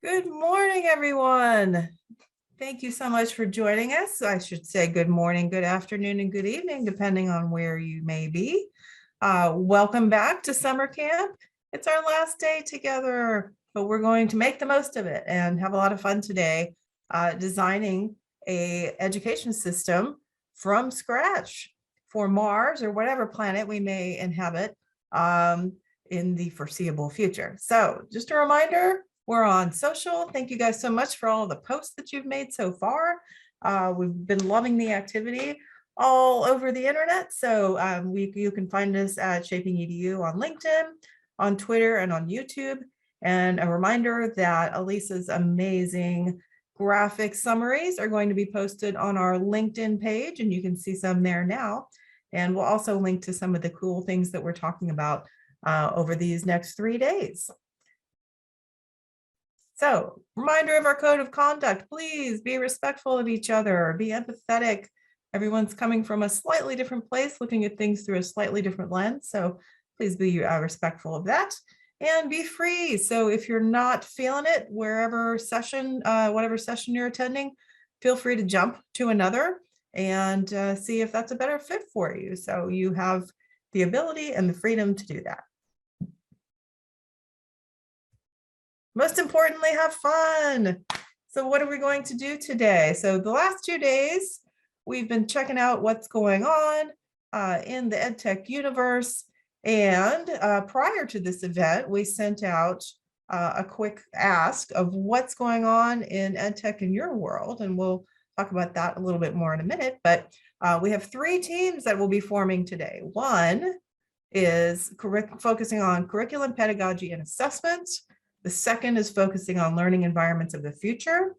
Good morning, everyone. Thank you so much for joining us. I should say good morning, good afternoon, and good evening, depending on where you may be. Welcome back to summer camp. It's our last day together, but we're going to make the most of it and have a lot of fun today designing a education system from scratch for Mars or whatever planet we may inhabit in the foreseeable future. So just a reminder, we're on social. Thank you guys so much for all the posts that you've made so far. We've been loving the activity all over the internet. So you can find us at Shaping EDU on LinkedIn, on Twitter, and on YouTube. And a reminder that Elisa's amazing graphic summaries are going to be posted on our LinkedIn page, and you can see some there now. And we'll also link to some of the cool things that we're talking about over these next 3 days. So, reminder of our code of conduct, please be respectful of each other, be empathetic. Everyone's coming from a slightly different place, looking at things through a slightly different lens. So please be respectful of that and be free. So if you're not feeling it, whatever session you're attending, feel free to jump to another and see if that's a better fit for you. So you have the ability and the freedom to do that. Most importantly, have fun. So what are we going to do today? So the last 2 days, we've been checking out what's going on in the EdTech universe. And prior to this event, we sent out a quick ask of what's going on in EdTech in your world. And we'll talk about that a little bit more in a minute. But we have 3 teams that will be forming today. One is focusing on curriculum, pedagogy, and assessment. The second is focusing on learning environments of the future.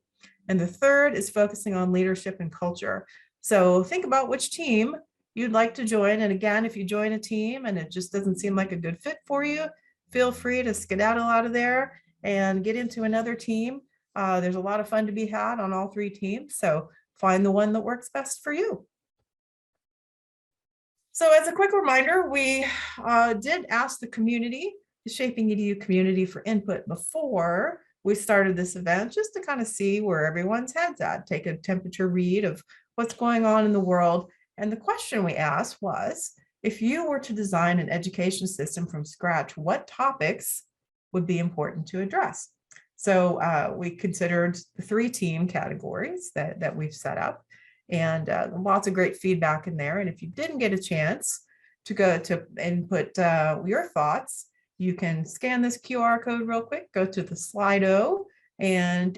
And the third is focusing on leadership and culture. So think about which team you'd like to join. And again, if you join a team and it just doesn't seem like a good fit for you, feel free to skedaddle out of there and get into another team. There's a lot of fun to be had on all 3 teams. So find the one that works best for you. So as a quick reminder, we did ask the community, the Shaping EDU community, for input before we started this event, just to kind of see where everyone's head's at, take a temperature read of what's going on in the world. And the question we asked was, if you were to design an education system from scratch, what topics would be important to address? So we considered the 3 team categories that we've set up, and lots of great feedback in there. And if you didn't get a chance to go to input your thoughts, you can scan this QR code real quick, go to the Slido and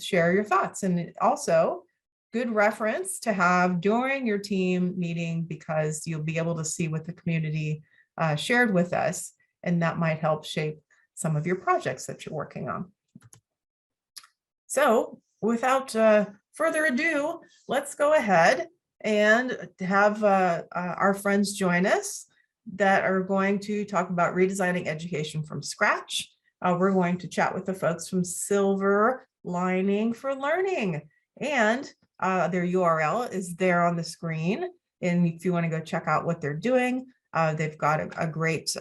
share your thoughts. And also good reference to have during your team meeting, because you'll be able to see what the community shared with us, and that might help shape some of your projects that you're working on. So without further ado, let's go ahead and have our friends join us that are going to talk about redesigning education from scratch. We're going to chat with the folks from Silver Lining for Learning, and their URL is there on the screen. And if you want to go check out what they're doing, they've got a great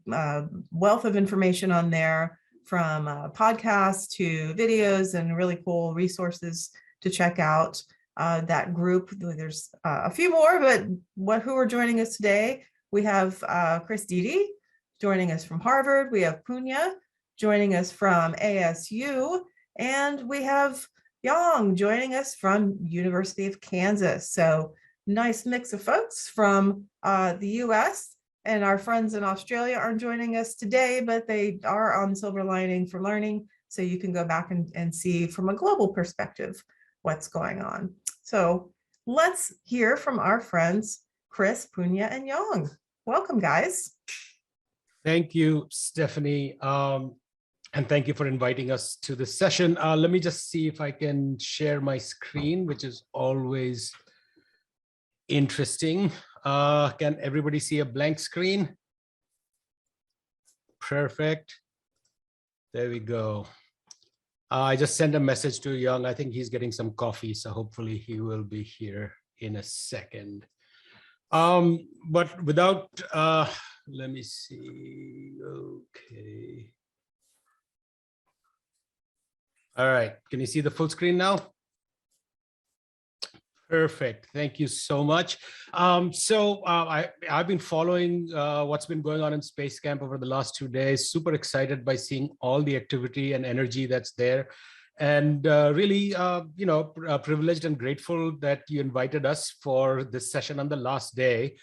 wealth of information on there, from podcasts to videos and really cool resources to check out. That group, there's a few more, but who are joining us today? We have Chris Dede joining us from Harvard. We have Punya joining us from ASU, and we have Yang joining us from University of Kansas. So nice mix of folks from the US, and our friends in Australia aren't joining us today, but they are on Silver Lining for Learning. So you can go back and see from a global perspective what's going on. So let's hear from our friends, Chris, Punya, and Yang. Welcome, guys. Thank you, Stephanie. And thank you for inviting us to this session. Let me just see if I can share my screen, which is always interesting. Can everybody see a blank screen? Perfect. There we go. I just sent a message to Young. I think he's getting some coffee, so hopefully he will be here in a second. But without, let me see. Okay. All right, can you see the full screen now? Perfect. Thank you so much. I've been following what's been going on in Space Camp over the last 2 days. Super excited by seeing all the activity and energy that's there. And really, privileged and grateful that you invited us for this session on the last day,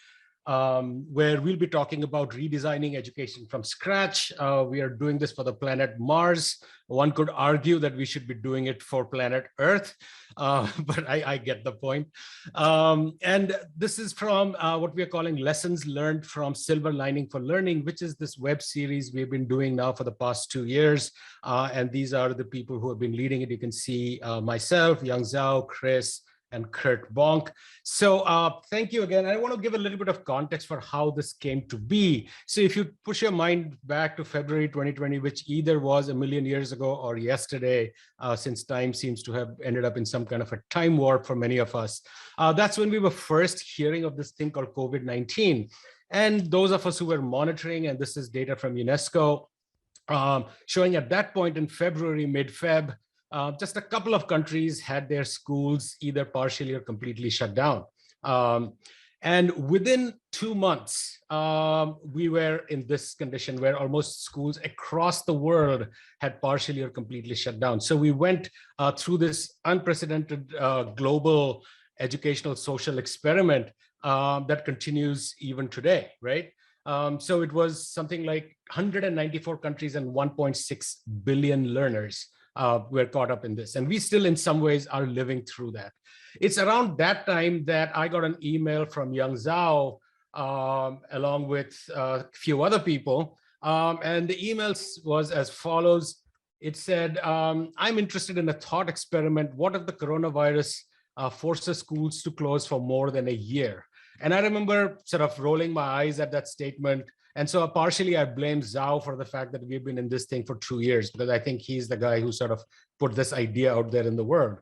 where we'll be talking about redesigning education from scratch. We are doing this for the planet Mars. One could argue that we should be doing it for planet Earth, but I get the point. And this is from what we are calling Lessons Learned from Silver Lining for Learning, which is this web series we've been doing now for the past 2 years. And these are the people who have been leading it. You can see myself, Yang Zhao, Chris, and Kurt Bonk. So thank you again. I want to give a little bit of context for how this came to be. So if you push your mind back to February 2020, which either was a million years ago or yesterday, since time seems to have ended up in some kind of a time warp for many of us, that's when we were first hearing of this thing called COVID-19. And those of us who were monitoring, and this is data from UNESCO, showing at that point in February, mid-Feb, just a couple of countries had their schools either partially or completely shut down. And within 2 months, we were in this condition where almost schools across the world had partially or completely shut down. So we went through this unprecedented global educational social experiment that continues even today, right? So it was something like 194 countries and 1.6 billion learners were caught up in this. And we still, in some ways, are living through that. It's around that time that I got an email from Yang Zhao, along with a few other people. And the email was as follows. It said, I'm interested in a thought experiment. What if the coronavirus forces schools to close for more than a year? And I remember sort of rolling my eyes at that statement. And so partially I blame Zhao for the fact that we've been in this thing for 2 years, because I think he's the guy who sort of put this idea out there in the world.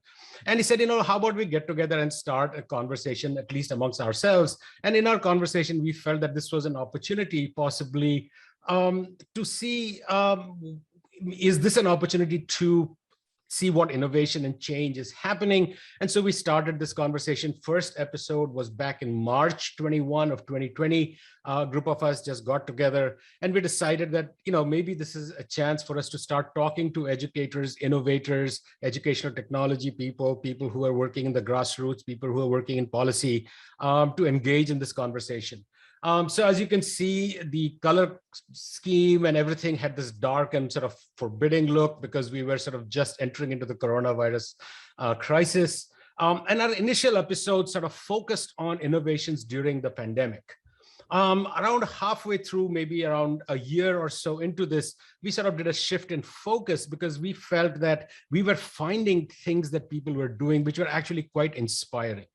And he said, how about we get together and start a conversation, at least amongst ourselves. And in our conversation, we felt that this was an opportunity possibly to see, is this an opportunity to see what innovation and change is happening. And so we started this conversation. First episode was back in March 21 of 2020. A group of us just got together and we decided that, maybe this is a chance for us to start talking to educators, innovators, educational technology people who are working in the grassroots, people who are working in policy, to engage in this conversation. So as you can see, the color scheme and everything had this dark and sort of forbidding look because we were sort of just entering into the coronavirus crisis. And our initial episode sort of focused on innovations during the pandemic. Around halfway through, maybe around a year or so into this, we sort of did a shift in focus because we felt that we were finding things that people were doing, which were actually quite inspiring.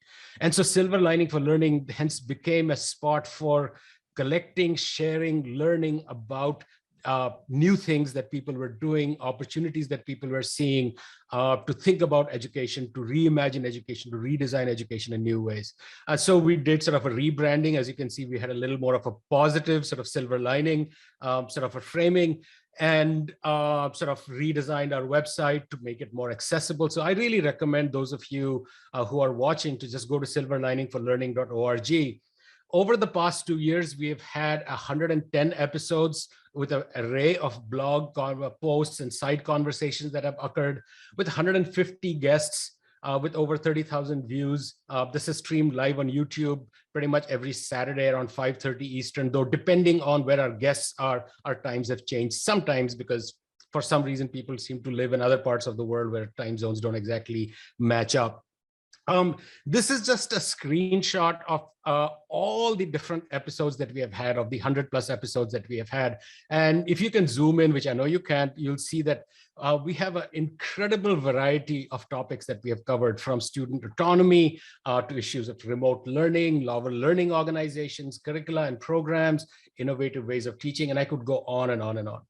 And so Silver Lining for Learning hence became a spot for collecting, sharing, learning about new things that people were doing, opportunities that people were seeing, to think about education, to reimagine education, to redesign education in new ways. So we did sort of a rebranding. As you can see, we had a little more of a positive sort of silver lining, sort of a framing, and sort of redesigned our website to make it more accessible. So I really recommend those of you who are watching to just go to silverliningforlearning.org. Over the past 2 years, we have had 110 episodes with an array of blog posts and side conversations that have occurred with 150 guests, with over 30,000 views. This is streamed live on YouTube pretty much every Saturday around 5:30 Eastern, though depending on where our guests are, our times have changed sometimes because for some reason people seem to live in other parts of the world where time zones don't exactly match up. This is just a screenshot of all the different episodes that we have had, of the 100+ episodes that we have had. And if you can zoom in, which I know you can't, you'll see that we have an incredible variety of topics that we have covered, from student autonomy to issues of remote learning, novel learning organizations, curricula and programs, innovative ways of teaching, and I could go on and on and on.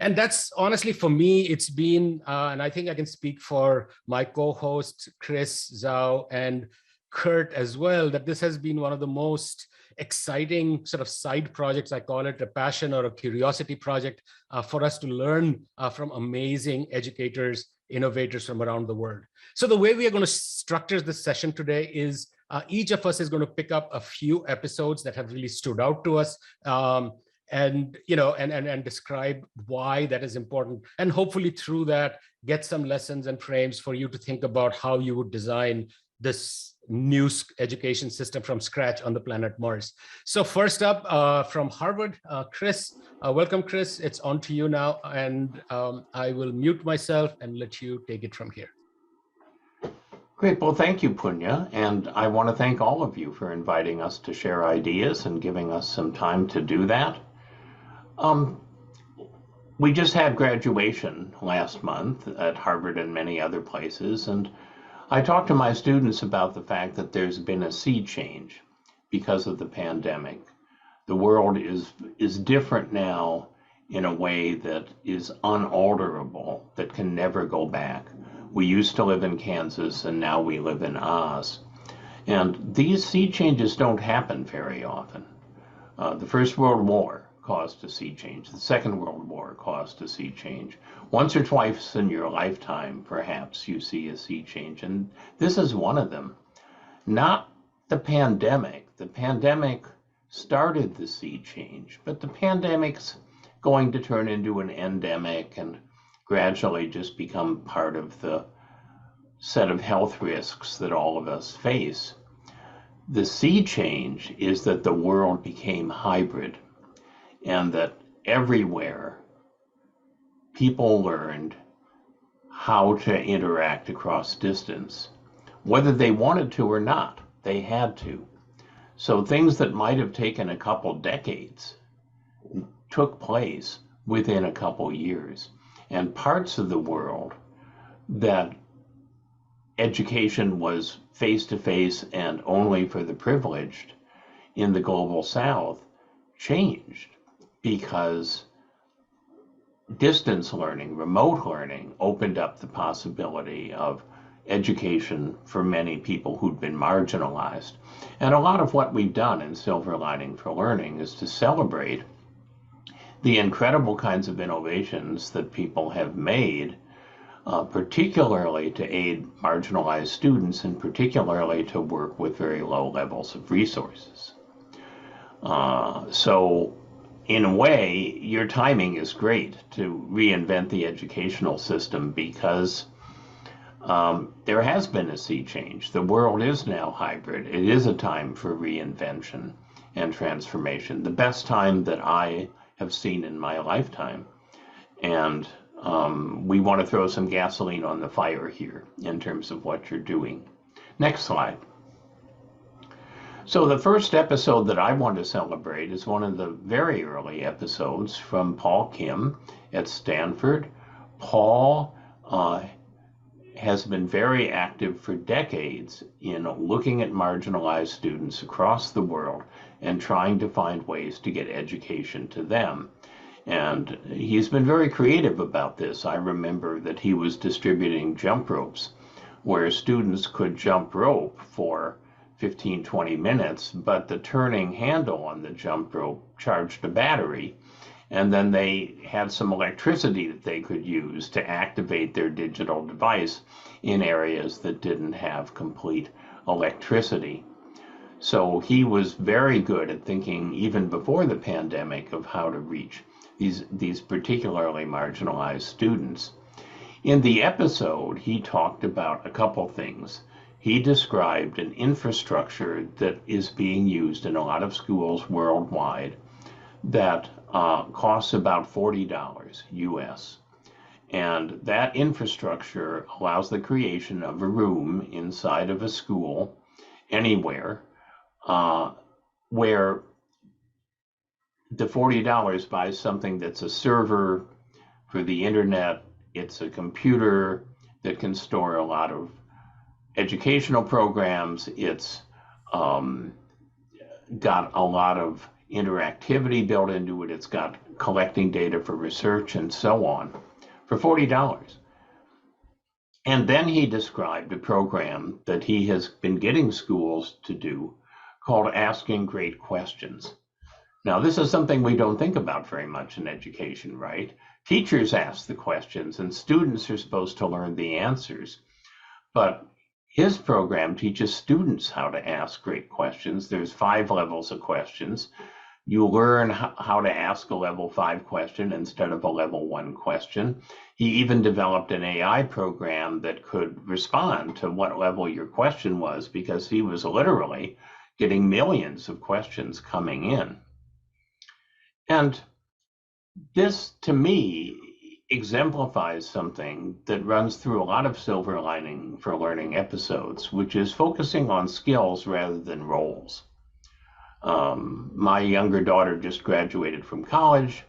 And that's honestly, for me, it's been, and I think I can speak for my co-hosts, Chris, Zhao, and Kurt as well, that this has been one of the most exciting sort of side projects. I call it a passion or a curiosity project for us to learn from amazing educators innovators from around the world. So the way we are going to structure this session today is each of us is going to pick up a few episodes that have really stood out to us, and describe why that is important, and hopefully through that get some lessons and frames for you to think about how you would design this new education system from scratch on the planet Mars. So first up, from Harvard, Chris. Welcome, Chris. It's on to you now, and I will mute myself and let you take it from here. Great. Well, thank you, Punya. And I want to thank all of you for inviting us to share ideas and giving us some time to do that. We just had graduation last month at Harvard and many other places, and I talked to my students about the fact that there's been a sea change because of the pandemic. The world is different now in a way that is unalterable, that can never go back. We used to live in Kansas, and now we live in Oz. And these sea changes don't happen very often. The First World War caused a sea change. The Second World War caused a sea change. Once or twice in your lifetime, perhaps, you see a sea change. And this is one of them. Not the pandemic. The pandemic started the sea change, but the pandemic's going to turn into an endemic and gradually just become part of the set of health risks that all of us face. The sea change is that the world became hybrid, and that everywhere people learned how to interact across distance. Whether they wanted to or not, they had to. So things that might have taken a couple decades took place within a couple years. And parts of the world that education was face-to-face and only for the privileged in the global South changed, because distance learning, remote learning, opened up the possibility of education for many people who'd been marginalized. And a lot of what we've done in Silver Lining for Learning is to celebrate the incredible kinds of innovations that people have made, particularly to aid marginalized students, and particularly to work with very low levels of resources. So in a way, your timing is great to reinvent the educational system, because there has been a sea change. The world is now hybrid. It is a time for reinvention and transformation, the best time that I have seen in my lifetime. And we want to throw some gasoline on the fire here in terms of what you're doing. Next slide. So the first episode that I want to celebrate is one of the very early episodes from Paul Kim at Stanford. Paul has been very active for decades in looking at marginalized students across the world and trying to find ways to get education to them. And he's been very creative about this. I remember that he was distributing jump ropes where students could jump rope for 15-20 minutes, but the turning handle on the jump rope charged a battery, and then they had some electricity that they could use to activate their digital device in areas that didn't have complete electricity. So he was very good at thinking, even before the pandemic, of how to reach these particularly marginalized students. In the episode, he talked about a couple things. He described an infrastructure that is being used in a lot of schools worldwide that costs about $40 US. And that infrastructure allows the creation of a room inside of a school anywhere where the $40 buys something that's a server for the internet. It's a computer that can store a lot of educational programs. It's got a lot of interactivity built into it. It's got collecting data for research and so on for $40. And then he described a program that he has been getting schools to do called Asking Great Questions. Now, this is something we don't think about very much in education, right? Teachers ask the questions and students are supposed to learn the answers. But his program teaches students how to ask great questions. There's 5 levels of questions. You learn how to ask a level 5 question instead of a level 1 question. He even developed an AI program that could respond to what level your question was, because he was literally getting millions of questions coming in. And this, to me, exemplifies something that runs through a lot of Silver Lining for Learning episodes, which is focusing on skills rather than roles. My younger daughter just graduated from college.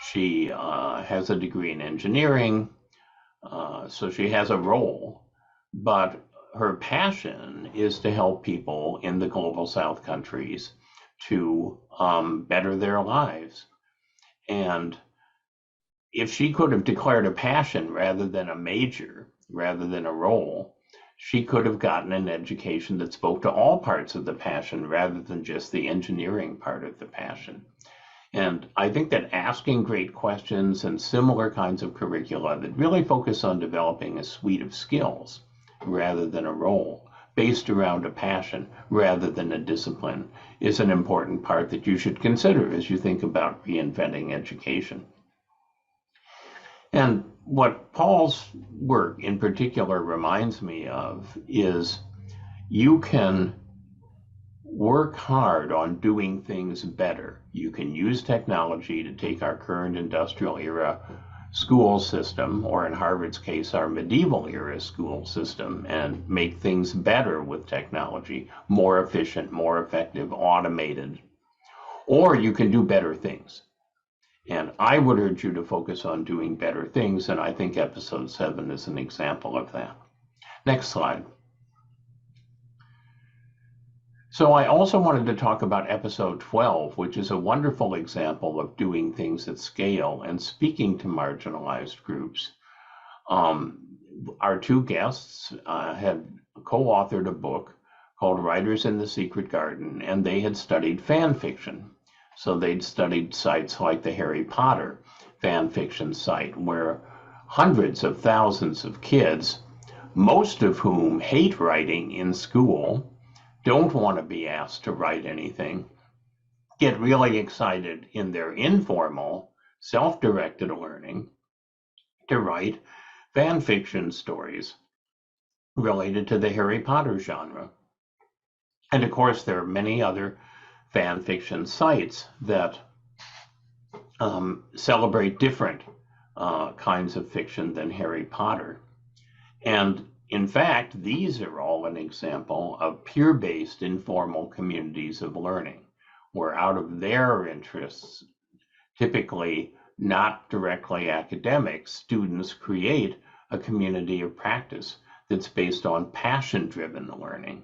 She has a degree in engineering, so she has a role, but her passion is to help people in the global South countries to better their lives. And if she could have declared a passion rather than a major, rather than a role, she could have gotten an education that spoke to all parts of the passion rather than just the engineering part of the passion. And I think that asking great questions and similar kinds of curricula that really focus on developing a suite of skills rather than a role, based around a passion rather than a discipline, is an important part that you should consider as you think about reinventing education. And what Paul's work in particular reminds me of is you can work hard on doing things better. You can use technology to take our current industrial era school system, or in Harvard's case, our medieval era school system, and make things better with technology, more efficient, more effective, automated. Or you can do better things. And I would urge you to focus on doing better things, and I think episode 7 is an example of that. Next slide. So I also wanted to talk about episode 12, which is a wonderful example of doing things at scale and speaking to marginalized groups. Our 2 guests had co-authored a book called Writers in the Secret Garden, and they had studied fan fiction. So they'd studied sites like the Harry Potter fan fiction site, where hundreds of thousands of kids, most of whom hate writing in school, don't want to be asked to write anything, get really excited in their informal, self-directed learning to write fan fiction stories related to the Harry Potter genre. And of course, there are many other fan fiction sites that celebrate different kinds of fiction than Harry Potter. And in fact, these are all an example of peer-based informal communities of learning, where out of their interests, typically not directly academic, students create a community of practice that's based on passion-driven learning.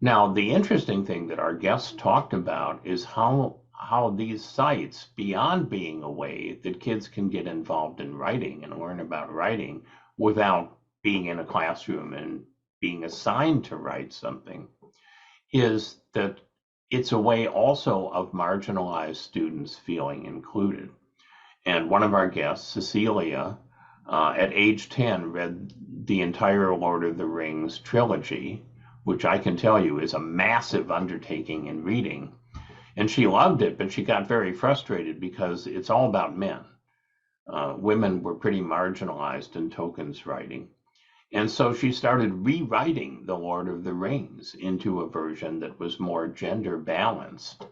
Now, the interesting thing that our guests talked about is how these sites, beyond being a way that kids can get involved in writing and learn about writing without being in a classroom and being assigned to write something, is that it's a way also of marginalized students feeling included. And one of our guests, Cecilia, at age 10, read the entire Lord of the Rings trilogy, which I can tell you is a massive undertaking in reading. And she loved it, but she got very frustrated because it's all about men. Women were pretty marginalized in Tolkien's writing. And so she started rewriting The Lord of the Rings into a version that was more gender balanced.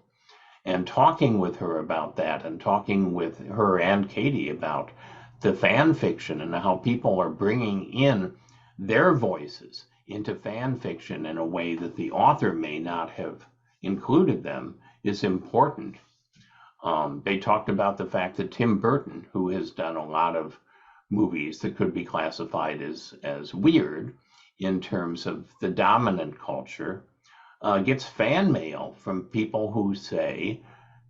And talking with her about that, and talking with her and Katie about the fan fiction and how people are bringing in their voices into fan fiction in a way that the author may not have included them, is important. They talked about the fact that Tim Burton, who has done a lot of movies that could be classified as weird in terms of the dominant culture, gets fan mail from people who say,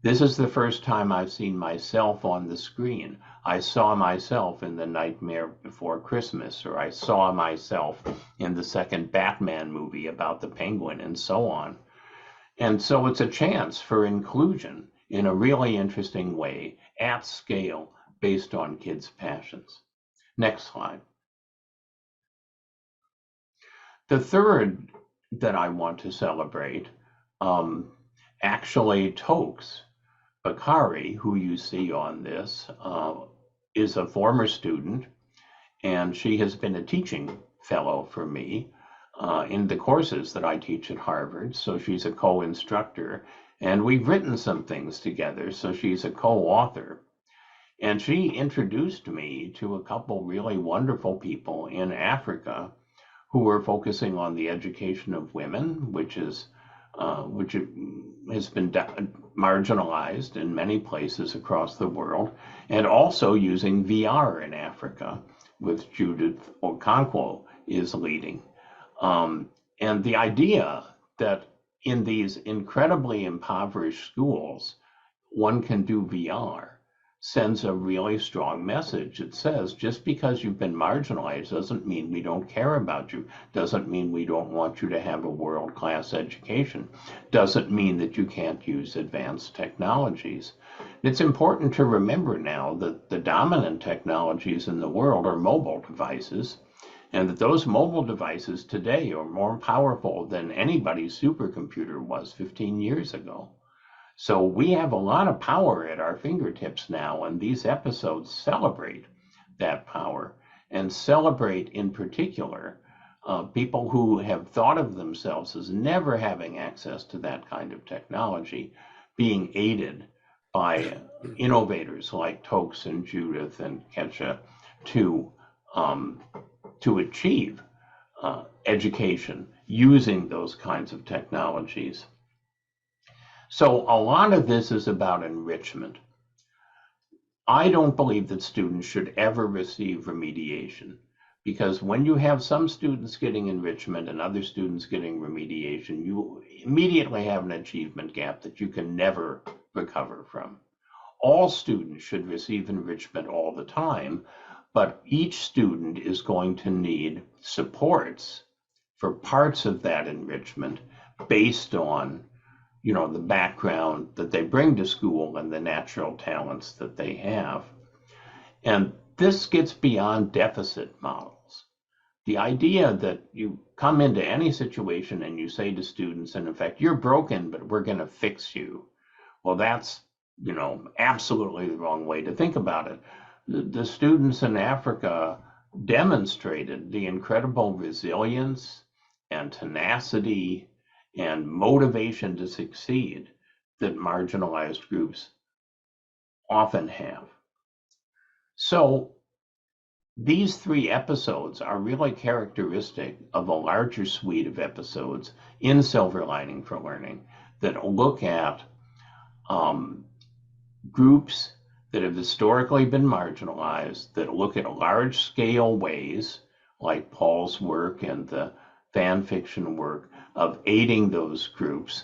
this is the first time I've seen myself on the screen. I saw myself in The Nightmare Before Christmas, or I saw myself in the second Batman movie about the Penguin, and so on. And so it's a chance for inclusion in a really interesting way at scale based on kids' passions. Next slide. The third that I want to celebrate, actually Tokes Bakari, who you see on this, is a former student, and she has been a teaching fellow for me in the courses that I teach at Harvard. So she's a co-instructor, and we've written some things together. So she's a co-author. And she introduced me to a couple really wonderful people in Africa who were focusing on the education of women, which has been marginalized in many places across the world, and also using VR in Africa, which Judith Okonkwo is leading. And the idea that in these incredibly impoverished schools, one can do VR sends a really strong message. It says, just because you've been marginalized doesn't mean we don't care about you, doesn't mean we don't want you to have a world-class education, doesn't mean that you can't use advanced technologies. It's important to remember now that the dominant technologies in the world are mobile devices, and that those mobile devices today are more powerful than anybody's supercomputer was 15 years ago. So we have a lot of power at our fingertips now, and these episodes celebrate that power and celebrate in particular people who have thought of themselves as never having access to that kind of technology being aided by innovators like Tokes and Judith and Ketcha to achieve education using those kinds of technologies. So a lot of this is about enrichment. I don't believe that students should ever receive remediation, because when you have some students getting enrichment and other students getting remediation, you immediately have an achievement gap that you can never recover from. All students should receive enrichment all the time, but each student is going to need supports for parts of that enrichment based on the background that they bring to school and the natural talents that they have. And this gets beyond deficit models. The idea that you come into any situation and you say to students, in effect, you're broken, but we're going to fix you. Well, that's, absolutely the wrong way to think about it. The students in Africa demonstrated the incredible resilience and tenacity and motivation to succeed that marginalized groups often have. So these 3 episodes are really characteristic of a larger suite of episodes in Silver Lining for Learning that look at groups that have historically been marginalized, that look at large-scale ways, like Paul's work and the fan fiction work, of aiding those groups,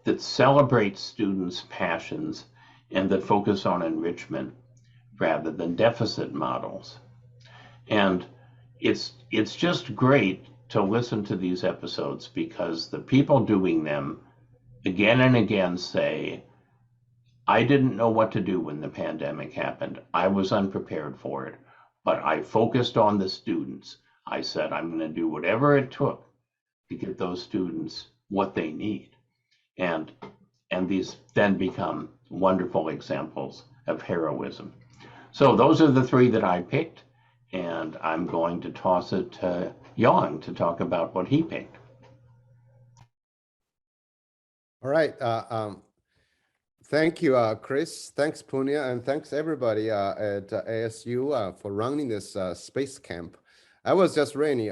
that celebrate students' passions and that focus on enrichment rather than deficit models. And it's just great to listen to these episodes because the people doing them again and again say, I didn't know what to do when the pandemic happened. I was unprepared for it, but I focused on the students. I said, I'm going to do whatever it took to get those students what they need. And these then become wonderful examples of heroism. So those are the 3 that I picked, and I'm going to toss it to Jan to talk about what he picked. All right. Thank you, Chris. Thanks, Punya, and thanks everybody at ASU for running this space camp. I was just really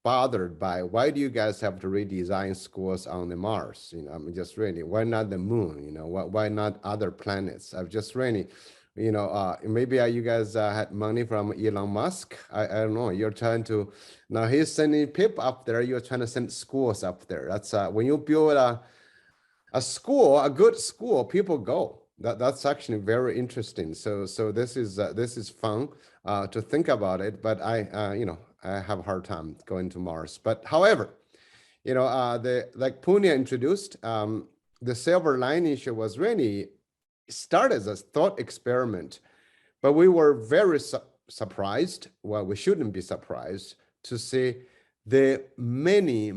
bothered by why do you guys have to redesign schools on the Mars? Just really, why not the moon? Why not other planets? I've just really, maybe you guys had money from Elon Musk. I don't know. You're trying to, now he's sending Pip up there. You're trying to send schools up there. That's when you build a school, a good school, people go. That's actually very interesting. So this is fun to think about it. But I have a hard time going to Mars. But however, like Punya introduced, the silver lining issue was really started as a thought experiment, but we were very surprised. Well, we shouldn't be surprised to see the many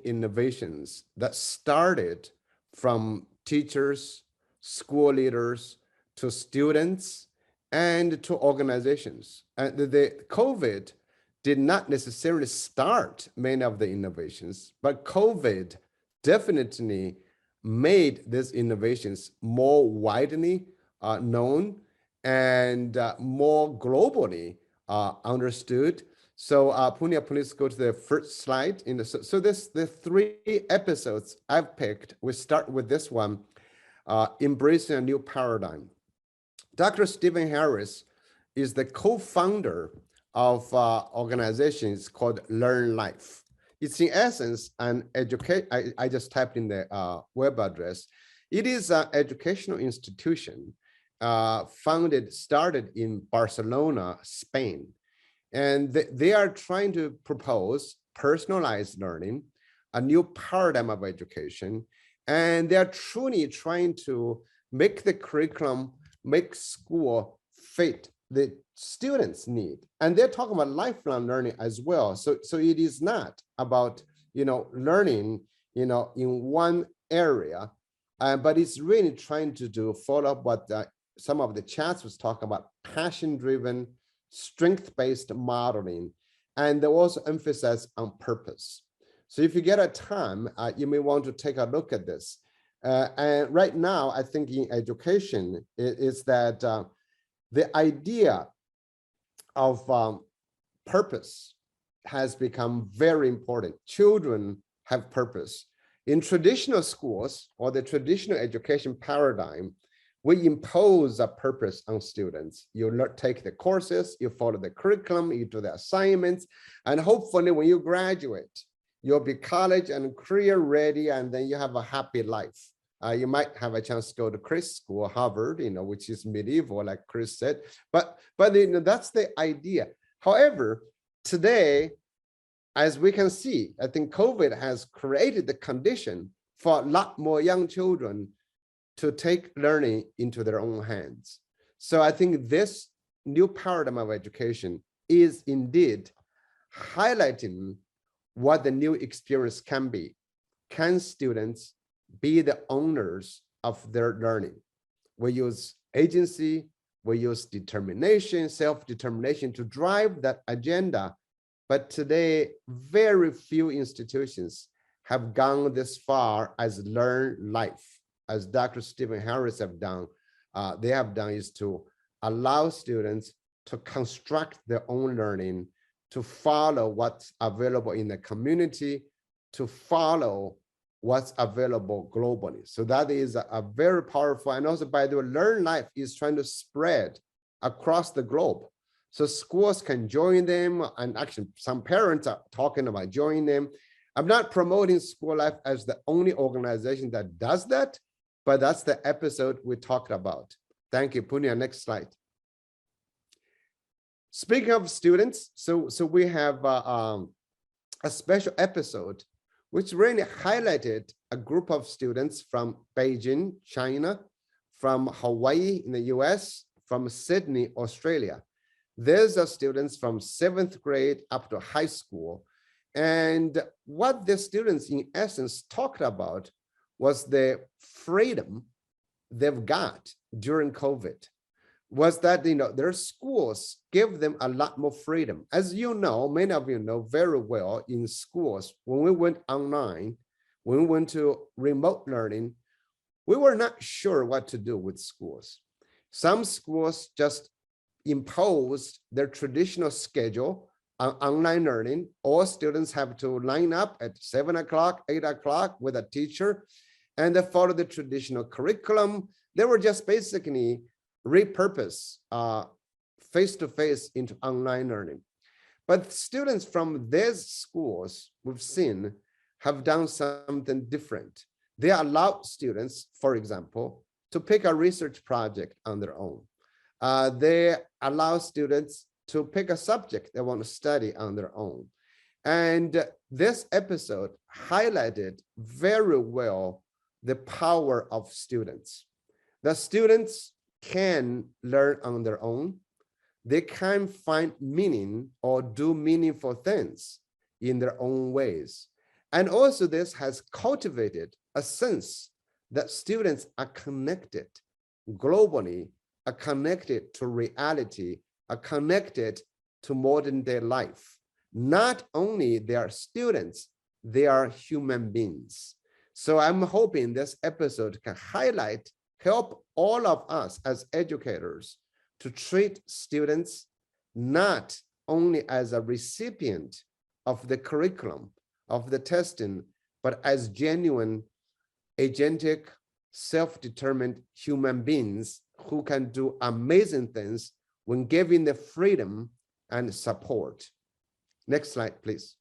innovations that started from teachers, school leaders, to students, and to organizations. And the COVID did not necessarily start many of the innovations, but COVID definitely made these innovations more widely known and more globally understood. So Punya, please go to the first slide. So the 3 episodes I've picked, we start with this one, Embracing a New Paradigm. Dr. Stephen Harris is the co-founder of organizations called Learn Life. It's in essence an educate. I just typed in the web address. It is an educational institution started in Barcelona, Spain. And they are trying to propose personalized learning, a new paradigm of education. And they're truly trying to make the curriculum, make school fit the students' need. And they're talking about lifelong learning as well. So it is not about, learning, in one area, but it's really trying to follow up what some of the chats was talking about, passion-driven, strength-based modeling, and they also emphasize on purpose. So if you get a time, you may want to take a look at this. And right now, I think in education is that the idea of purpose has become very important. Children have purpose. In traditional schools or the traditional education paradigm, we impose a purpose on students. You take the courses, you follow the curriculum, you do the assignments, and hopefully when you graduate, you'll be college and career ready, and then you have a happy life. You might have a chance to go to Chris School, Harvard, which is medieval, like Chris said, but that's the idea. However, today, as we can see, I think COVID has created the condition for a lot more young children to take learning into their own hands. So I think this new paradigm of education is indeed highlighting what the new experience can be. Can students be the owners of their learning? We use agency, we use determination, self-determination to drive that agenda. But today, very few institutions have gone this far as Learn Life, as Dr. Stephen Harris have done. They have done is to allow students to construct their own learning, to follow what's available in the community, to follow what's available globally. So that is a very powerful, and also by the way, Learn Life is trying to spread across the globe. So schools can join them, and actually some parents are talking about joining them. I'm not promoting School Life as the only organization that does that, but that's the episode we talked about. Thank you, Punya. Next slide. Speaking of students, so we have a special episode which really highlighted a group of students from Beijing, China, from Hawaii in the US, from Sydney, Australia. There's students from 7th grade up to high school. And what the students in essence talked about was the freedom they've got during COVID. Was that, their schools give them a lot more freedom. As you know, many of you know very well, in schools, when we went online, when we went to remote learning, we were not sure what to do with schools. Some schools just imposed their traditional schedule on online learning. All students have to line up at 7 o'clock, 8 o'clock with a teacher, and they follow the traditional curriculum. They were just basically repurpose face-to-face into online learning. But students from these schools we've seen have done something different. They allow students, for example, to pick a research project on their own. They allow students to pick a subject they want to study on their own. And this episode highlighted very well the power of students. The students can learn on their own. They can find meaning or do meaningful things in their own ways. And also this has cultivated a sense that students are connected globally, are connected to reality, are connected to modern day life. Not only they are students, they are human beings. So I'm hoping this episode can help all of us as educators to treat students not only as a recipient of the curriculum, of the testing, but as genuine, agentic, self-determined human beings who can do amazing things when given the freedom and support. Next slide, please.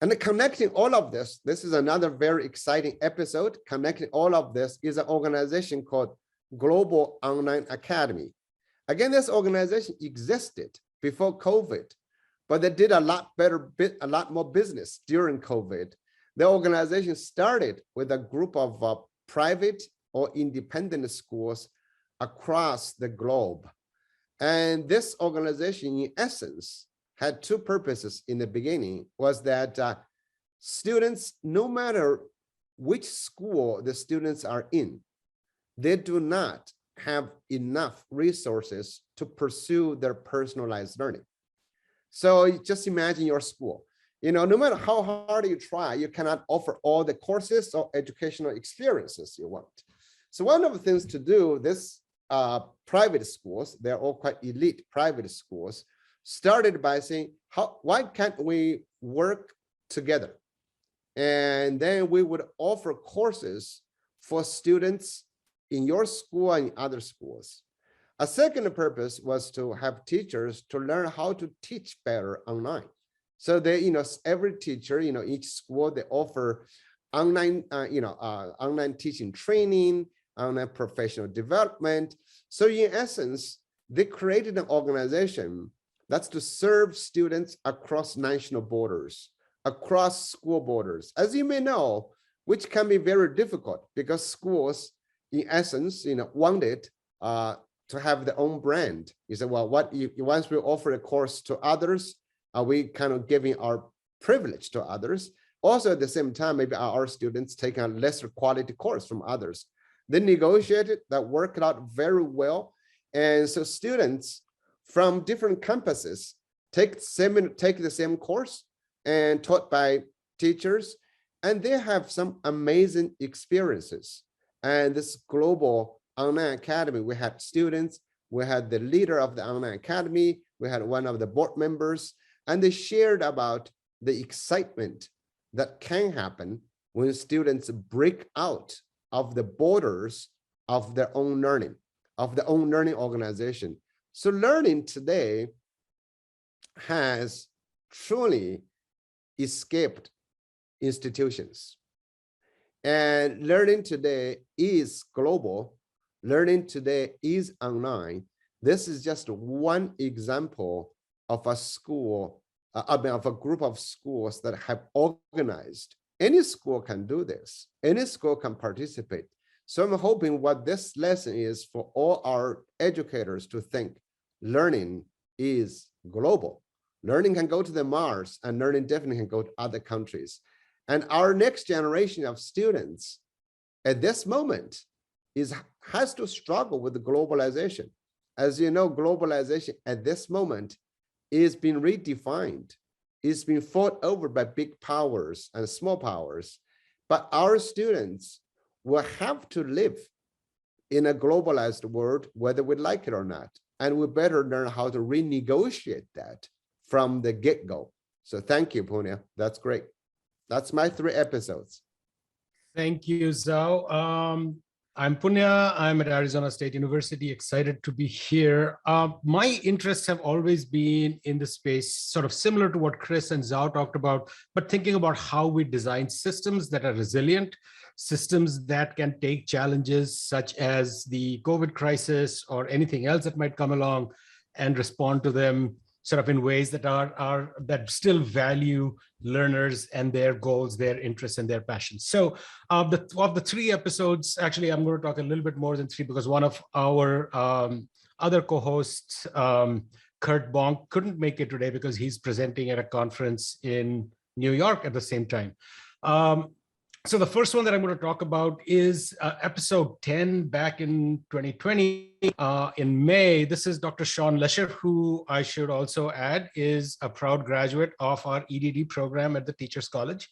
And connecting all of this, this is another very exciting episode. Connecting all of this is an organization called Global Online Academy. Again, this organization existed before COVID, but they did a lot more business during COVID. The organization started with a group of private or independent schools across the globe. And this organization, in essence, had two purposes in the beginning, was that students, no matter which school the students are in, they do not have enough resources to pursue their personalized learning. So just imagine your school. No matter how hard you try, you cannot offer all the courses or educational experiences you want. So one of the things to do, this private schools, they're all quite elite private schools, started by saying, why can't we work together? And then we would offer courses for students in your school and in other schools. A second purpose was to have teachers to learn how to teach better online. So they, every teacher, each school, they offer online, online teaching training, online professional development. So in essence, they created an organization that's to serve students across national borders, across school borders, as you may know, which can be very difficult because schools, in essence, wanted to have their own brand. You say, well, once we offer a course to others, are we kind of giving our privilege to others? Also, at the same time, maybe our students take a lesser quality course from others. They negotiated, that worked out very well. And so students from different campuses take the same course and taught by teachers, and they have some amazing experiences. And this global online academy, we had students, we had the leader of the online academy, we had one of the board members, and they shared about the excitement that can happen when students break out of the borders of their own learning, of their own learning organization. So learning today has truly escaped institutions. And learning today is global. Learning today is online. This is just one example of a school, of a group of schools that have organized. Any school can do this. Any school can participate. So I'm hoping what this lesson is for all our educators to think learning is global. Learning can go to the Mars, and learning definitely can go to other countries. And our next generation of students at this moment has to struggle with the globalization. As you know, globalization at this moment is being redefined. It's been fought over by big powers and small powers. But our students will have to live in a globalized world, whether we like it or not. And we better learn how to renegotiate that from the get-go. So thank you, Punya. That's great. That's my 3 episodes. Thank you, Zhao. I'm Punya. I'm at Arizona State University, excited to be here. My interests have always been in the space, sort of similar to what Chris and Zhao talked about, but thinking about how we design systems that are resilient, systems that can take challenges such as the COVID crisis or anything else that might come along and respond to them sort of in ways that that still value learners and their goals, their interests, and their passions. So of the 3 episodes, actually, I'm going to talk a little bit more than 3 because one of our other co-hosts, Kurt Bonk, couldn't make it today because he's presenting at a conference in New York at the same time. So the first one that I'm going to talk about is episode 10 back in 2020 in May. This is Dr. Sean Lesher, who I should also add is a proud graduate of our EDD program at the Teachers College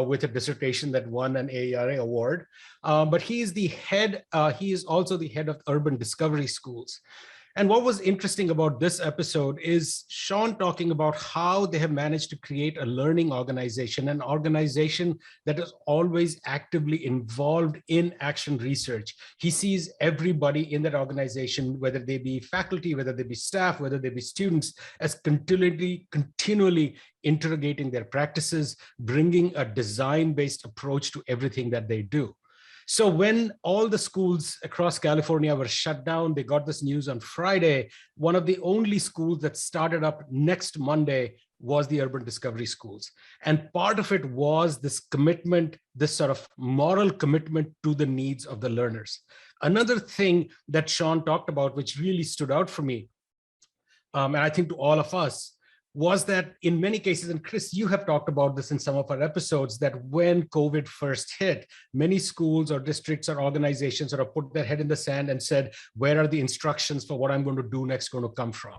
with a dissertation that won an AERA award. But he is he is also the head of Urban Discovery Schools. And what was interesting about this episode is Sean talking about how they have managed to create a learning organization, an organization that is always actively involved in action research. He sees everybody in that organization, whether they be faculty, whether they be staff, whether they be students, as continually interrogating their practices, bringing a design-based approach to everything that they do. So when all the schools across California were shut down, they got this news on Friday. One of the only schools that started up next Monday was the Urban Discovery Schools. And part of it was this commitment, this sort of moral commitment to the needs of the learners. Another thing that Sean talked about, which really stood out for me, and I think to all of us, was that in many cases, and Chris, you have talked about this in some of our episodes, that when COVID first hit, many schools or districts or organizations sort of put their head in the sand and said, where are the instructions for what I'm going to do next going to come from?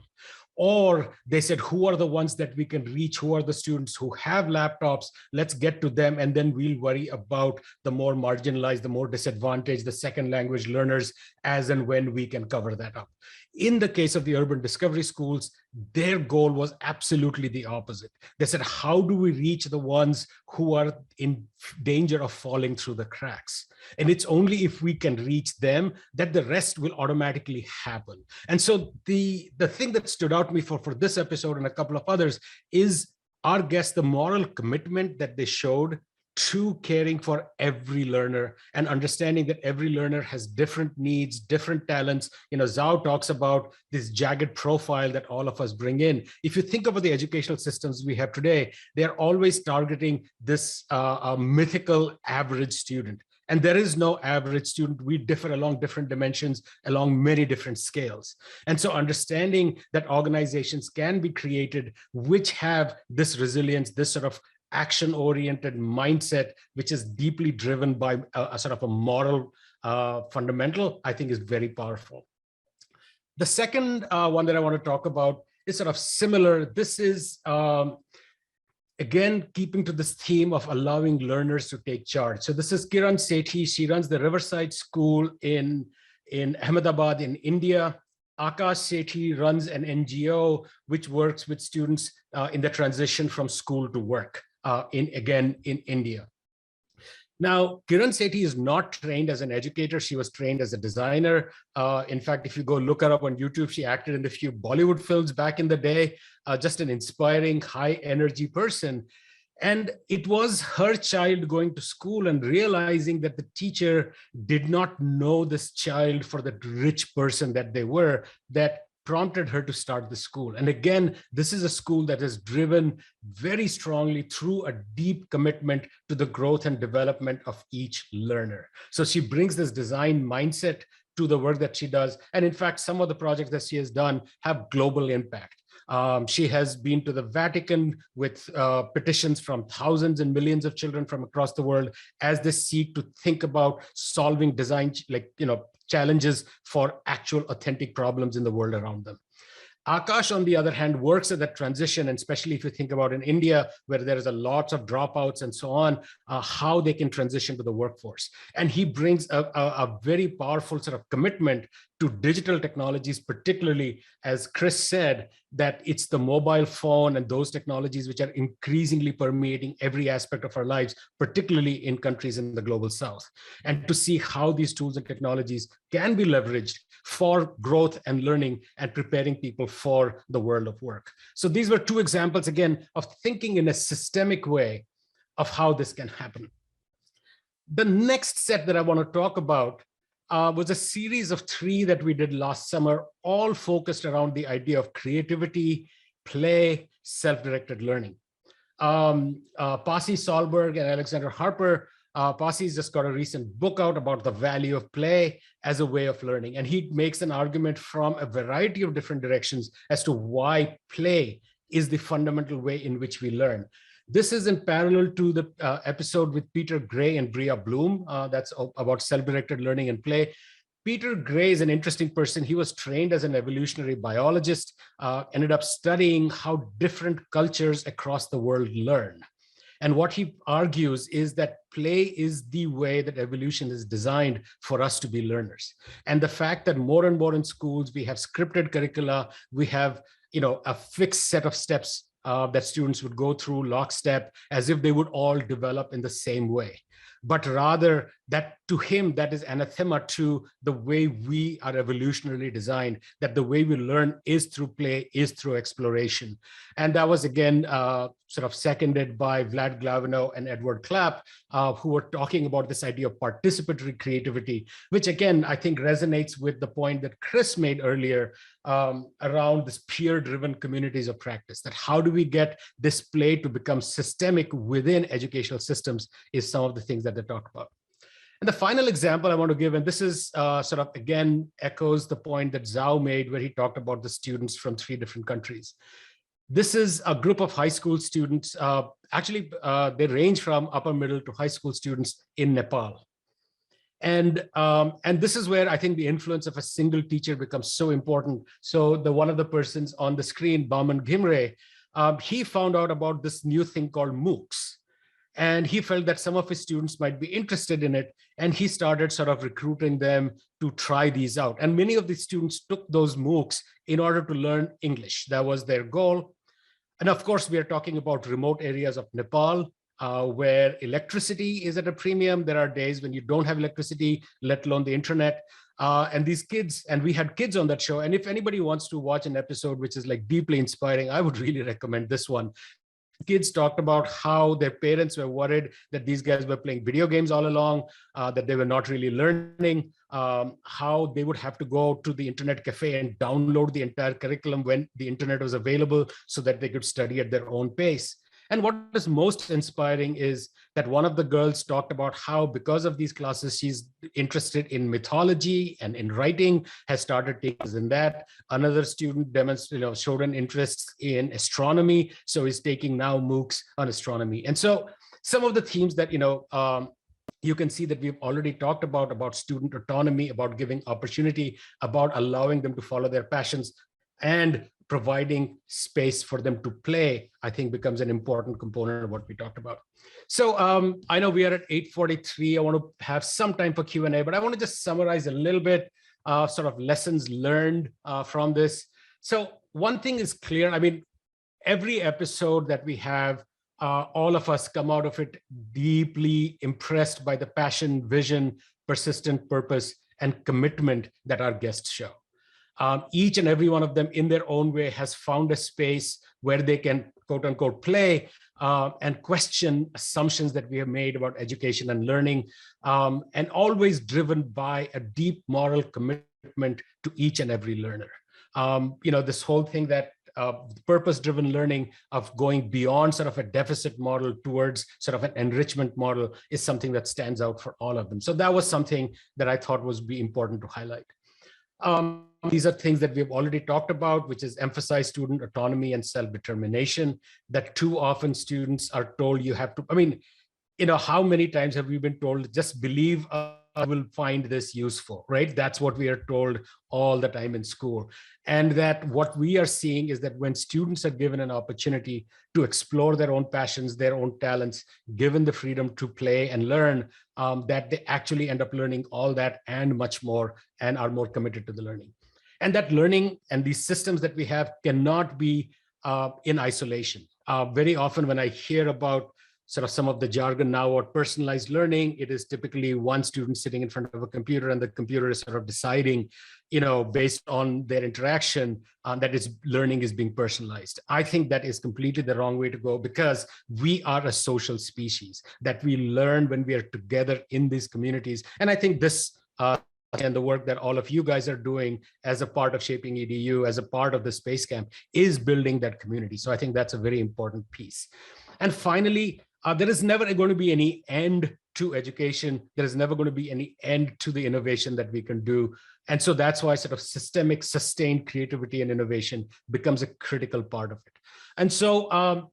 Or they said, who are the ones that we can reach? Who are the students who have laptops? Let's get to them, and then we'll worry about the more marginalized, the more disadvantaged, the second language learners, as and when we can cover that up. In the case of the Urban Discovery Schools, their goal was absolutely the opposite. They said, how do we reach the ones who are in danger of falling through the cracks? And it's only if we can reach them that the rest will automatically happen. And so the thing that stood out to me for this episode and a couple of others is our guests, the moral commitment that they showed to caring for every learner and understanding that every learner has different needs, different talents. You know, Zhao talks about this jagged profile that all of us bring in. If you think about the educational systems we have today, they're always targeting this mythical average student. And there is no average student. We differ along different dimensions, along many different scales. And so understanding that organizations can be created which have this resilience, this sort of action-oriented mindset, which is deeply driven by a sort of a moral fundamental, I think is very powerful. The second one that I want to talk about is sort of similar. This is, again, keeping to this theme of allowing learners to take charge. So this is Kiran Sethi. She runs the Riverside School in Ahmedabad in India. Akash Sethi runs an NGO which works with students in the transition from school to work. In India. Now, Kiran Sethi is not trained as an educator. She was trained as a designer. In fact, if you go look her up on YouTube, she acted in a few Bollywood films back in the day, just an inspiring, high energy person. And it was her child going to school and realizing that the teacher did not know this child for the rich person that they were, that prompted her to start the school. And again, this is a school that is driven very strongly through a deep commitment to the growth and development of each learner. So she brings this design mindset to the work that she does. And in fact, some of the projects that she has done have global impact. She has been to the Vatican with petitions from thousands and millions of children from across the world as they seek to think about solving design, challenges for actual authentic problems in the world around them. Akash, on the other hand, works at that transition, and especially if you think about in India, where there is a lots of dropouts and so on, how they can transition to the workforce. And he brings a very powerful sort of commitment to digital technologies, particularly, as Chris said, that it's the mobile phone and those technologies which are increasingly permeating every aspect of our lives, particularly in countries in the global south. And to see how these tools and technologies can be leveraged for growth and learning and preparing people for the world of work. So these were two examples, again, of thinking in a systemic way of how this can happen. The next set that I want to talk about was a series of 3 that we did last summer, all focused around the idea of creativity, play, self-directed learning. Pasi Solberg and Alexander Harper, Pasi's just got a recent book out about the value of play as a way of learning. And he makes an argument from a variety of different directions as to why play is the fundamental way in which we learn. This is in parallel to the episode with Peter Gray and Bria Bloom that's about self-directed learning and play. Peter Gray is an interesting person. He was trained as an evolutionary biologist, ended up studying how different cultures across the world learn. And what he argues is that play is the way that evolution is designed for us to be learners. And the fact that more and more in schools, we have scripted curricula, we have a fixed set of steps that students would go through lockstep as if they would all develop in the same way. But rather that to him, that is anathema to the way we are evolutionarily designed, that the way we learn is through play, is through exploration. And that was again sort of seconded by Vlad Glavino and Edward Clapp, who were talking about this idea of participatory creativity, which again, I think resonates with the point that Chris made earlier around this peer-driven communities of practice, that how do we get this play to become systemic within educational systems is some of the things that they talk about. And the final example I want to give, and this is sort of, again, echoes the point that Zhao made where he talked about the students from 3 different countries. This is a group of high school students. Actually, they range from upper middle to high school students in Nepal. And this is where I think the influence of a single teacher becomes so important. So one of the persons on the screen, Bauman Ghimre, he found out about this new thing called MOOCs. And he felt that some of his students might be interested in it. And he started sort of recruiting them to try these out. And many of the students took those MOOCs in order to learn English. That was their goal. And of course, we are talking about remote areas of Nepal, where electricity is at a premium. There are days when you don't have electricity, let alone the internet. And these kids, and we had kids on that show. And if anybody wants to watch an episode which is like deeply inspiring, I would really recommend this one. Kids talked about how their parents were worried that these guys were playing video games all along, that they were not really learning, how they would have to go to the internet cafe and download the entire curriculum when the internet was available so that they could study at their own pace. And what is most inspiring is that one of the girls talked about how, because of these classes, she's interested in mythology and in writing, has started taking in that. Another student demonstrated, showed an interest in astronomy, so is taking now MOOCs on astronomy. And so some of the themes that, you can see that we've already talked about student autonomy, about giving opportunity, about allowing them to follow their passions, and providing space for them to play, I think becomes an important component of what we talked about. So I know we are at 8:43. I want to have some time for Q&A, but I want to just summarize a little bit sort of lessons learned from this. So one thing is clear. I mean, every episode that we have, all of us come out of it deeply impressed by the passion, vision, persistent purpose, and commitment that our guests show. Each and every one of them in their own way has found a space where they can, quote unquote, play and question assumptions that we have made about education and learning, and always driven by a deep moral commitment to each and every learner. This whole thing that purpose-driven learning of going beyond sort of a deficit model towards sort of an enrichment model is something that stands out for all of them. So that was something that I thought was be important to highlight. These are things that we've already talked about, which is emphasize student autonomy and self-determination, that too often students are told you have to, how many times have we been told, just believe I will find this useful, right? That's what we are told all the time in school. And that what we are seeing is that when students are given an opportunity to explore their own passions, their own talents, given the freedom to play and learn, that they actually end up learning all that and much more, and are more committed to the learning. And that learning and these systems that we have cannot be in isolation. Very often when I hear about sort of some of the jargon now or personalized learning, it is typically one student sitting in front of a computer and the computer is sort of deciding, based on their interaction, that its learning is being personalized. I think that is completely the wrong way to go, because we are a social species, that we learn when we are together in these communities. And I think this and the work that all of you guys are doing as a part of Shaping EDU, as a part of the Space Camp, is building that community. So I think that's a very important piece. And finally, there is never going to be any end to education. There is never going to be any end to the innovation that we can do. And so that's why sort of systemic, sustained creativity and innovation becomes a critical part of it. And so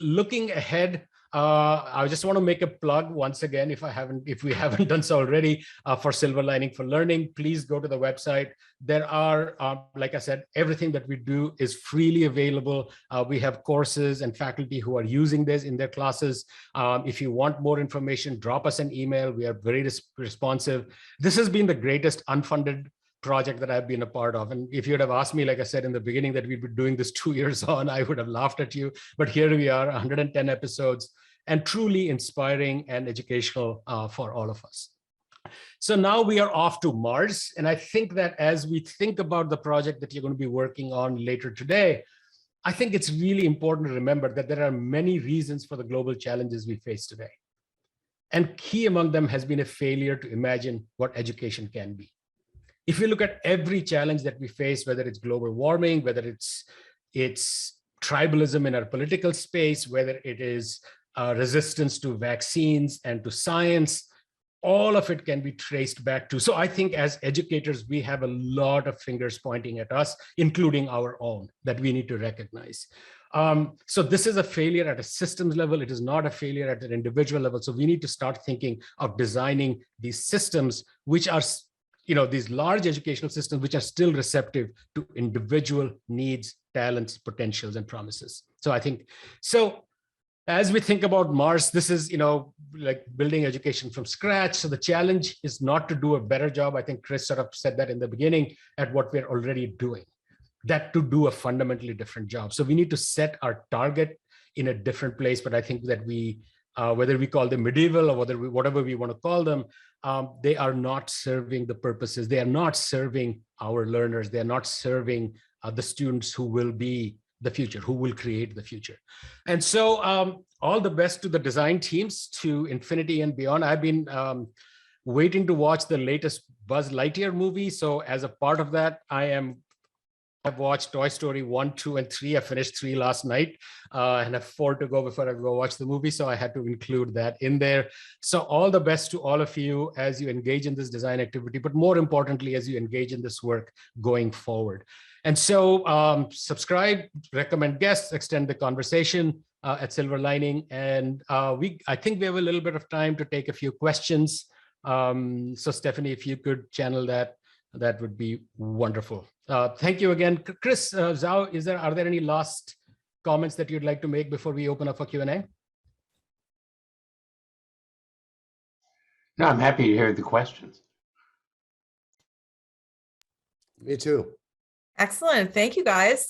looking ahead, I just want to make a plug once again, if we haven't done so already, for Silver Lining for Learning. Please go to the website. There are, like I said, everything that we do is freely available. We have courses and faculty who are using this in their classes. If you want more information, drop us an email. We are very responsive. This has been the greatest unfunded project that I've been a part of. And if you'd have asked me, like I said in the beginning, that we'd be doing this 2 years on, I would have laughed at you. But here we are, 110 episodes, and truly inspiring and educational for all of us. So now we are off to Mars. And I think that as we think about the project that you're going to be working on later today, I think it's really important to remember that there are many reasons for the global challenges we face today. And key among them has been a failure to imagine what education can be. If you look at every challenge that we face, whether it's global warming, whether it's tribalism in our political space, whether it is resistance to vaccines and to science, all of it can be traced back to. So I think as educators, we have a lot of fingers pointing at us, including our own, that we need to recognize. So this is a failure at a systems level. It is not a failure at an individual level. So we need to start thinking of designing these systems, which are these large educational systems which are still receptive to individual needs, talents, potentials, and promises. So I think, as we think about Mars, this is, like building education from scratch. So the challenge is not to do a better job. I think Chris sort of said that in the beginning, at what we're already doing, that to do a fundamentally different job. So we need to set our target in a different place. But I think that we, whether we call them medieval or whatever we want to call them, they are not serving the purposes. They are not serving our learners. They are not serving the students who will be the future, who will create the future. And so all the best to the design teams, to infinity and beyond. I've been waiting to watch the latest Buzz Lightyear movie. So as a part of that, I've watched Toy Story 1, 2, and 3. I finished 3 last night and have 4 to go before I go watch the movie. So I had to include that in there. So all the best to all of you as you engage in this design activity, but more importantly, as you engage in this work going forward. And so subscribe, recommend guests, extend the conversation at Silver Lining. And I think we have a little bit of time to take a few questions. So Stephanie, if you could channel that, that would be wonderful. Thank you again. Chris, Zhao, are there any last comments that you'd like to make before we open up for Q&A? No, I'm happy to hear the questions. Me too. Excellent. Thank you, guys.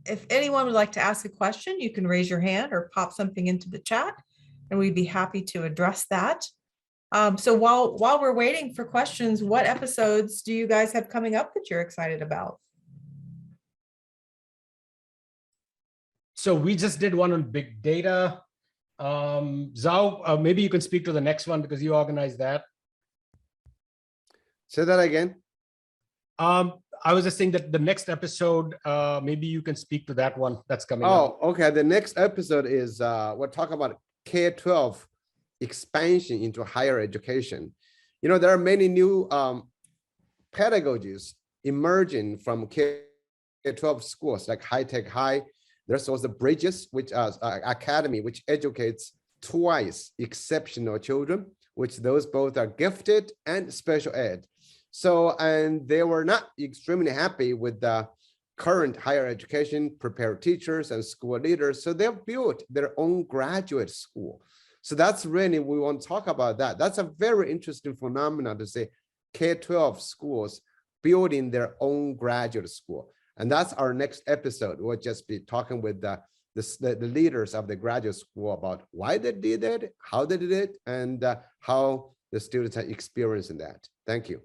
If anyone would like to ask a question, you can raise your hand or pop something into the chat, and we'd be happy to address that. So while we're waiting for questions, what episodes do you guys have coming up that you're excited about? So we just did one on big data. Zhao, maybe you can speak to the next one because you organized that. Say that again. I was just saying that the next episode, maybe you can speak to that one that's coming up. Oh, okay. The next episode is we're talking about K-12 expansion into higher education. There are many new pedagogies emerging from K-12 schools like High Tech High. There's also Bridges, which is academy, which educates twice exceptional children, which those both are gifted and special ed. So, and they were not extremely happy with the current higher education, prepared teachers and school leaders. So they've built their own graduate school. So that's really, we want to talk about that. That's a very interesting phenomenon to say K-12 schools building their own graduate school. And that's our next episode. We'll just be talking with the leaders of the graduate school about why they did it, how they did it, and how the students are experiencing that. Thank you.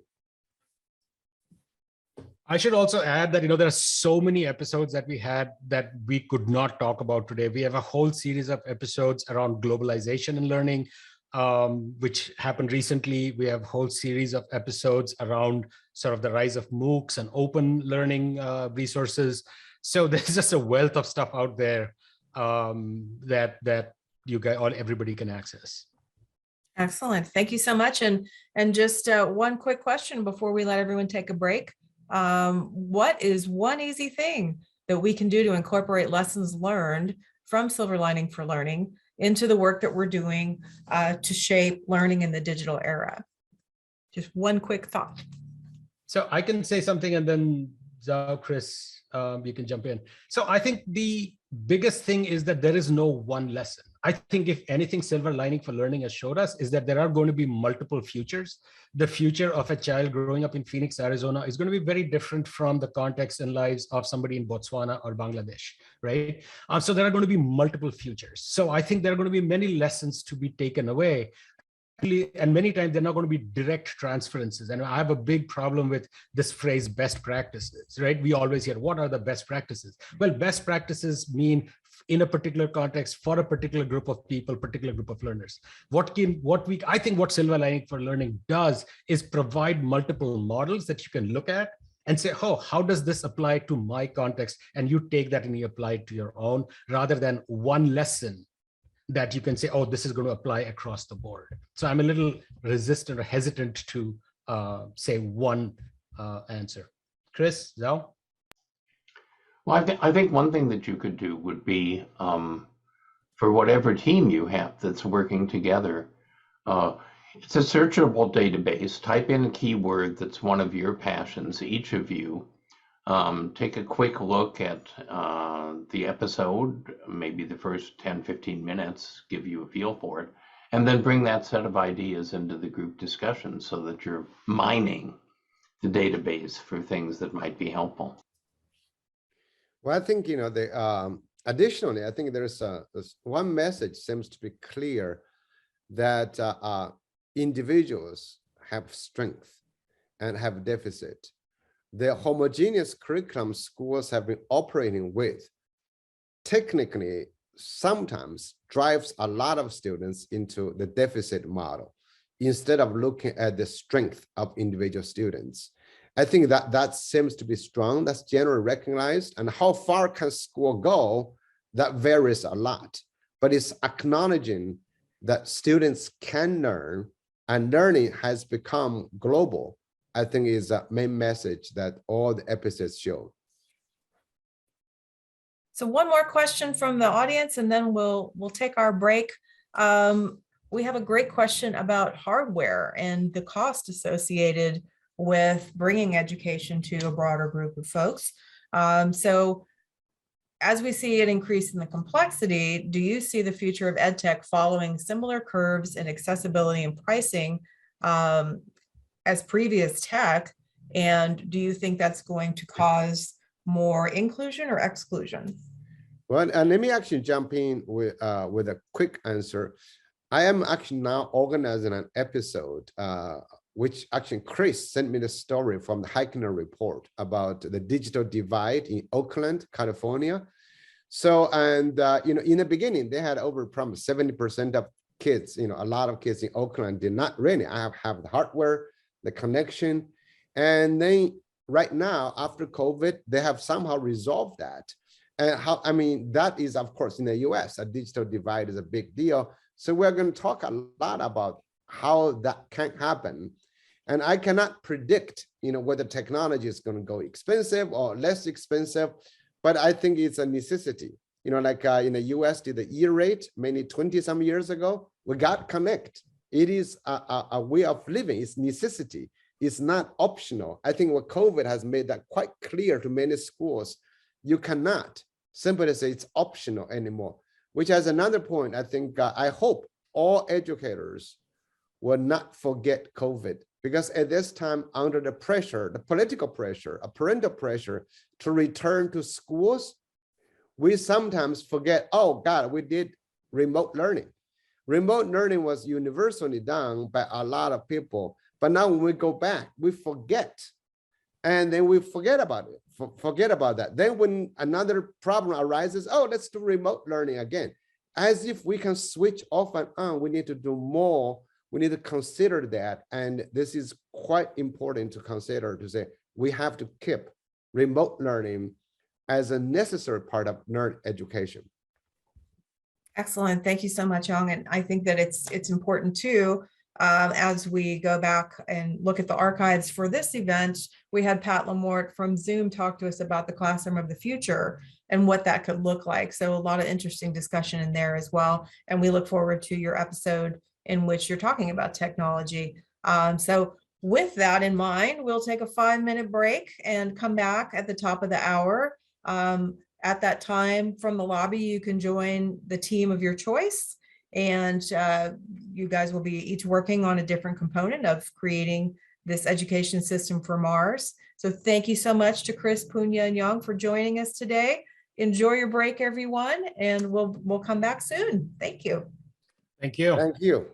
I should also add that, there are so many episodes that we had that we could not talk about today. We have a whole series of episodes around globalization and learning. which happened recently. We have a whole series of episodes around sort of the rise of MOOCs and open learning resources. So there's just a wealth of stuff out there that you guys, everybody can access. Excellent. Thank you so much. And just one quick question before we let everyone take a break. What is one easy thing that we can do to incorporate lessons learned from Silver Lining for Learning into the work that we're doing to shape learning in the digital era? Just one quick thought. So I can say something and then Zhao, Chris, you can jump in. So I think the biggest thing is that there is no one lesson. I think if anything, Silver Lining for Learning has showed us is that there are going to be multiple futures. The future of a child growing up in Phoenix, Arizona is going to be very different from the context and lives of somebody in Botswana or Bangladesh, right? So there are going to be multiple futures. So I think there are going to be many lessons to be taken away. And many times they're not going to be direct transferences. And I have a big problem with this phrase best practices, right? We always hear, what are the best practices? Well, best practices mean in a particular context for a particular group of people, particular group of learners. I think what Silver Lining for Learning does is provide multiple models that you can look at and say, oh, how does this apply to my context? And you take that and you apply it to your own, rather than one lesson that you can say, oh, this is going to apply across the board. So I'm a little resistant or hesitant to say one answer. Chris, Zhao? Well, I think one thing that you could do would be for whatever team you have that's working together, it's a searchable database. Type in a keyword that's one of your passions, each of you. Take a quick look at the episode, maybe the first 10, 15 minutes, give you a feel for it, and then bring that set of ideas into the group discussion so that you're mining the database for things that might be helpful. Well, I think, additionally, I think there's one message seems to be clear, that individuals have strength and have deficit. The homogeneous curriculum schools have been operating with technically sometimes drives a lot of students into the deficit model instead of looking at the strength of individual students. I think that seems to be strong. That's generally recognized. And how far can school go? That varies a lot. But it's acknowledging that students can learn, and learning has become global, I think is the main message that all the episodes show. So one more question from the audience, and then we'll take our break. We have a great question about hardware and the cost associated with bringing education to a broader group of folks. So as we see an increase in the complexity, do you see the future of EdTech following similar curves in accessibility and pricing as previous tech? And do you think that's going to cause more inclusion or exclusion? Well, and let me actually jump in with a quick answer. I am actually now organizing an episode which actually Chris sent me the story from the Heikner report about the digital divide in Oakland, California. So, and in the beginning, they had overpromised 70% of kids, a lot of kids in Oakland did not really have the hardware, the connection. And then right now, after COVID, they have somehow resolved that. And that is, of course, in the US, a digital divide is a big deal. So we're going to talk a lot about how that can happen. And I cannot predict, whether technology is going to go expensive or less expensive, but I think it's a necessity. Like in the US, did the E-rate many 20 some years ago, we got connect. It is a way of living. It's necessity. It's not optional. I think what COVID has made that quite clear to many schools. You cannot simply say it's optional anymore, which has another point. I think, I hope all educators will not forget COVID, because at this time, under the pressure, the political pressure, a parental pressure to return to schools, we sometimes forget, oh God, we did remote learning. Remote learning was universally done by a lot of people, but now when we go back, we forget. And then we forget about it, forget about that. Then when another problem arises, oh, let's do remote learning again. as if we can switch off and on, we need to do more. We need to consider that. And this is quite important to consider, to say, we have to keep remote learning as a necessary part of nerd education. Excellent. Thank you so much, Young. And I think that it's important too, as we go back and look at the archives for this event, we had Pat Lamort from Zoom talk to us about the classroom of the future and what that could look like. So a lot of interesting discussion in there as well. And we look forward to your episode in which you're talking about technology. So with that in mind, we'll take a 5-minute break and come back at the top of the hour. At that time, from the lobby, you can join the team of your choice. And you guys will be each working on a different component of creating this education system for Mars. So thank you so much to Chris, Punya, and Young for joining us today. Enjoy your break, everyone, and we'll come back soon. Thank you. Thank you. Thank you.